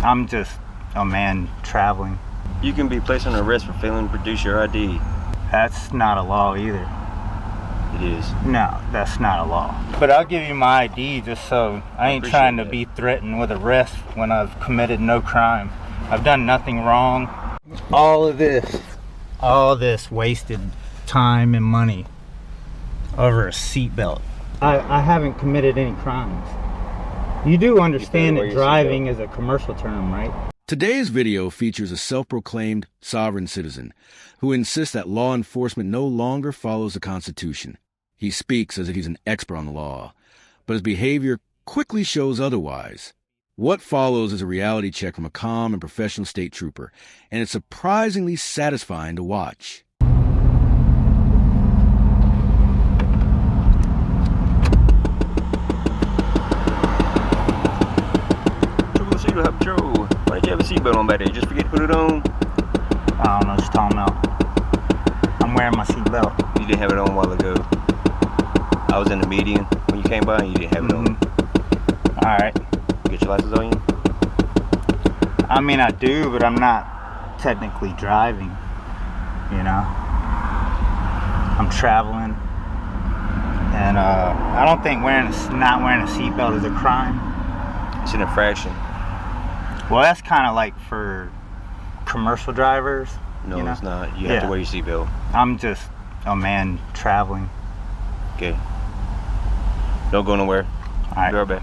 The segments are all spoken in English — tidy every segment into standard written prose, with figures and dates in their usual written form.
I'm just a man traveling. You can be placed on arrest for failing to produce your ID. That's not a law either. It is. No, that's not a law. But I'll give you my ID just so I ain't trying to be threatened with arrest when I've committed no crime. I've done nothing wrong. All this wasted time and money over a seatbelt. I haven't committed any crimes. You do understand that driving is a commercial term, right? Today's video features a self-proclaimed sovereign citizen who insists that law enforcement no longer follows the Constitution. He speaks as if he's an expert on the law, but his behavior quickly shows otherwise. What follows is a reality check from a calm and professional state trooper, and it's surprisingly satisfying to watch. Patrol. Why did you have a seatbelt on back there? Just forget to put it on? I don't know what you're talking about. I'm wearing my seatbelt. You didn't have it on a while ago. I was in the median when you came by and you didn't have it on. Alright. You get your license on you? I mean, I do, but I'm not technically driving, you know? I'm traveling. And I don't think not wearing a seatbelt is a crime. It's an infraction. Well, that's kind of like for commercial drivers. No, you know? It's not. You have to wear your seatbelt. I'm just a man traveling. Okay. Don't go nowhere. All right. Be right back.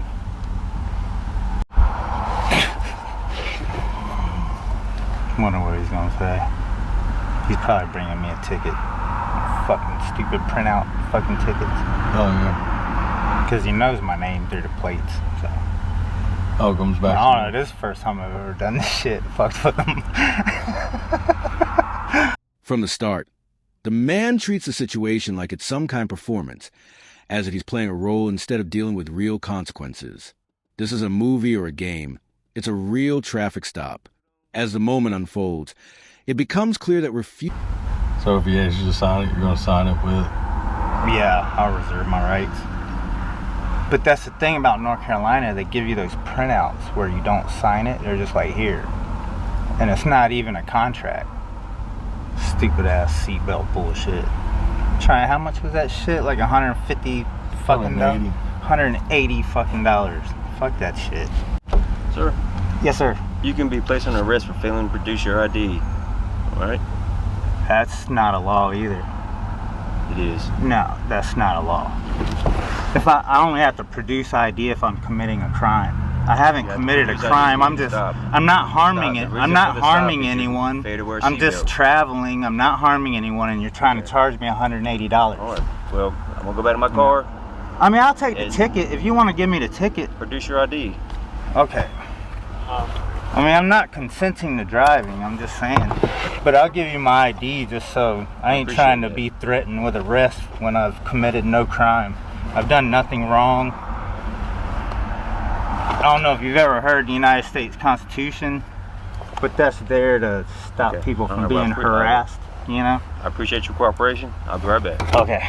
Wonder what he's gonna say. He's probably bringing me a ticket. Fucking stupid printout fucking tickets. Oh yeah. Because he knows my name through the plates. So. Oh, it comes back. I don't know. This is the first time I've ever done this shit. Fucked with him. From the start, the man treats the situation like it's some kind of performance, as if he's playing a role instead of dealing with real consequences. This is a movie or a game. It's a real traffic stop. As the moment unfolds, it becomes clear that So if he asks you to sign it, you're going to sign it with it? Yeah, I'll reserve my rights. But that's the thing about North Carolina. They give you those printouts where you don't sign it. They're just like, here. And it's not even a contract. Stupid ass seatbelt bullshit. How much was that shit? Like 150 fucking dollars? 180 fucking dollars. Fuck that shit. Sir? Yes, sir. You can be placed on arrest for failing to produce your ID. Alright? That's not a law either. It is. No, that's not a law. If I only have to produce ID if I'm committing a crime. I haven't committed a crime. I'm not harming it. I'm not harming anyone. I'm just traveling. I'm not harming anyone, and you're trying to charge me $180. Alright. Well, I'm gonna go back to my car. I mean, I'll take the ticket if you want to give me the ticket. Produce your ID. Okay. I mean, I'm not consenting to driving. I'm just saying. But I'll give you my ID just so I ain't trying to be threatened with arrest when I've committed no crime. I've done nothing wrong. I don't know if you've ever heard the United States Constitution, but that's there to stop people from being harassed, you know? I appreciate your cooperation. I'll be right back. Okay.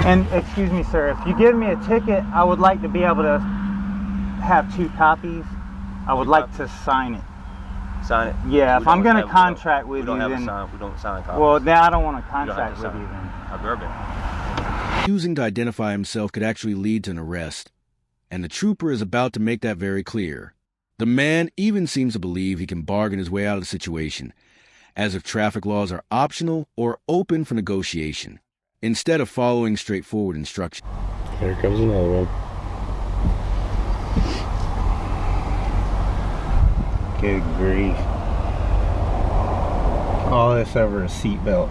And excuse me, sir, if you give me a ticket, I would like to be able to have 2 copies. I would like to sign it. Sign it? Yeah, if I'm going to contract with you, then... We don't sign copies. Well, then I don't want to contract with you then. I'll be right back. Refusing to identify himself could actually lead to an arrest, and the trooper is about to make that very clear. The man even seems to believe he can bargain his way out of the situation, as if traffic laws are optional or open for negotiation, instead of following straightforward instructions. Here comes another one. Good grief. All this over a seatbelt.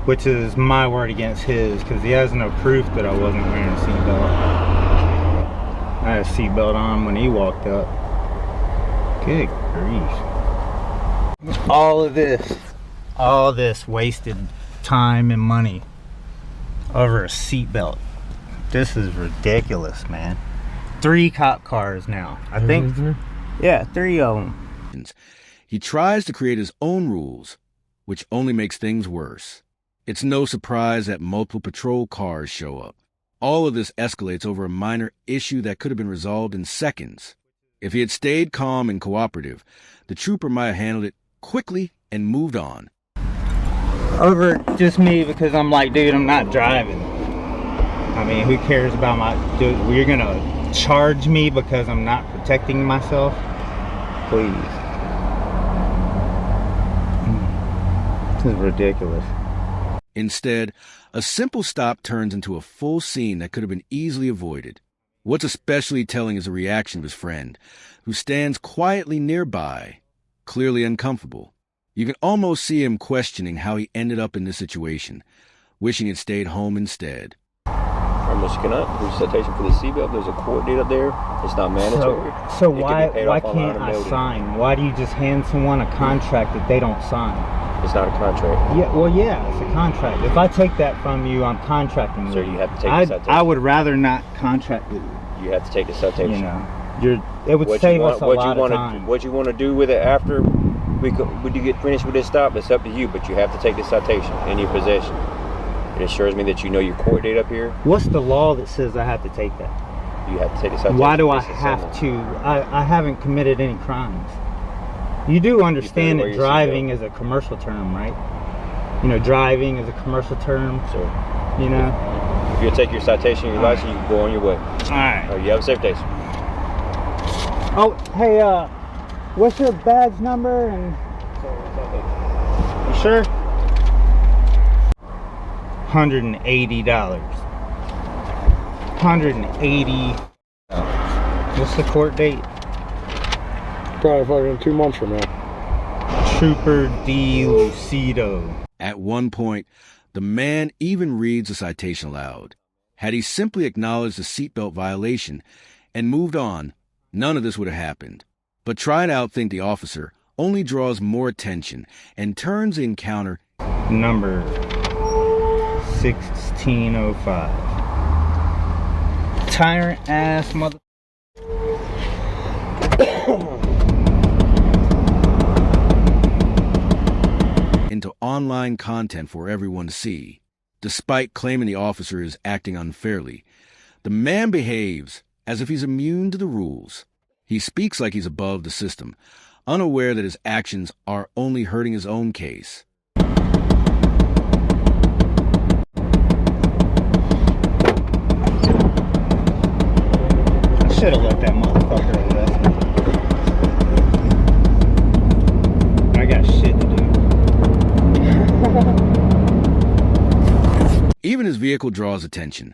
Which is my word against his, because he has no proof that I wasn't wearing a seatbelt. I had a seatbelt on when he walked up. Good grief. All this wasted time and money over a seatbelt. This is ridiculous, man. 3 cop cars now. I think. Yeah, 3 of them. He tries to create his own rules, which only makes things worse. It's no surprise that multiple patrol cars show up. All of this escalates over a minor issue that could have been resolved in seconds. If he had stayed calm and cooperative, the trooper might have handled it quickly and moved on. Over just me, because I'm like, dude, I'm not driving. I mean, who cares about my... Dude, you're gonna charge me because I'm not protecting myself? Please. This is ridiculous. Instead, a simple stop turns into a full scene that could have been easily avoided. What's especially telling is the reaction of his friend, who stands quietly nearby, clearly uncomfortable. You can almost see him questioning how he ended up in this situation, wishing he'd stayed home instead. Mr. Canutt, there's a citation for the seatbelt. There's a court date up there. It's not mandatory. So why can't I sign? Why do you just hand someone a contract that they don't sign? It's not a contract. Yeah, well, yeah, it's a contract. If I take that from you, I'm contracting Sir, with you. You have to take the citation. I would rather not contract with you. You have to take the citation. You know, it would save us a lot of time. What you want to do with it after when you get finished with this stop, it's up to you, but you have to take the citation in your possession. It assures me that you know your court date up here. What's the law that says I have to take that? You have to take the citation. Why do I have to? I haven't committed any crimes. You do understand that driving is a commercial term, right? You know, driving is a commercial term. Sure. You know? If you'll take your citation and your license, you can go on your way. All right. You have a safe day, sir. Oh, hey, what's your badge number? And you sure? $180. $180. What's the court date? Probably fucking 2 months from now. Trooper D. Lucido. At one point, the man even reads the citation aloud. Had he simply acknowledged the seatbelt violation and moved on, none of this would have happened. But trying to outthink the officer only draws more attention and turns the encounter number 1605. Tyrant ass mother. into online content for everyone to see. Despite claiming the officer is acting unfairly, the man behaves as if he's immune to the rules. He speaks like he's above the system, unaware that his actions are only hurting his own case. I should have let that motherfucker arrest me. I got shit to do. Even his vehicle draws attention,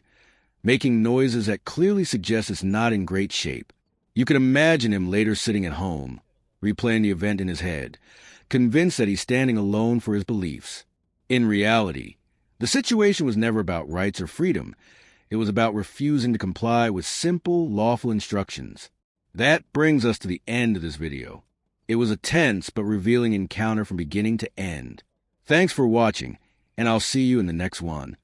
making noises that clearly suggest it's not in great shape. You can imagine him later sitting at home, replaying the event in his head, convinced that he's standing alone for his beliefs. In reality, the situation was never about rights or freedom. It was about refusing to comply with simple, lawful instructions. That brings us to the end of this video. It was a tense but revealing encounter from beginning to end. Thanks for watching, and I'll see you in the next one.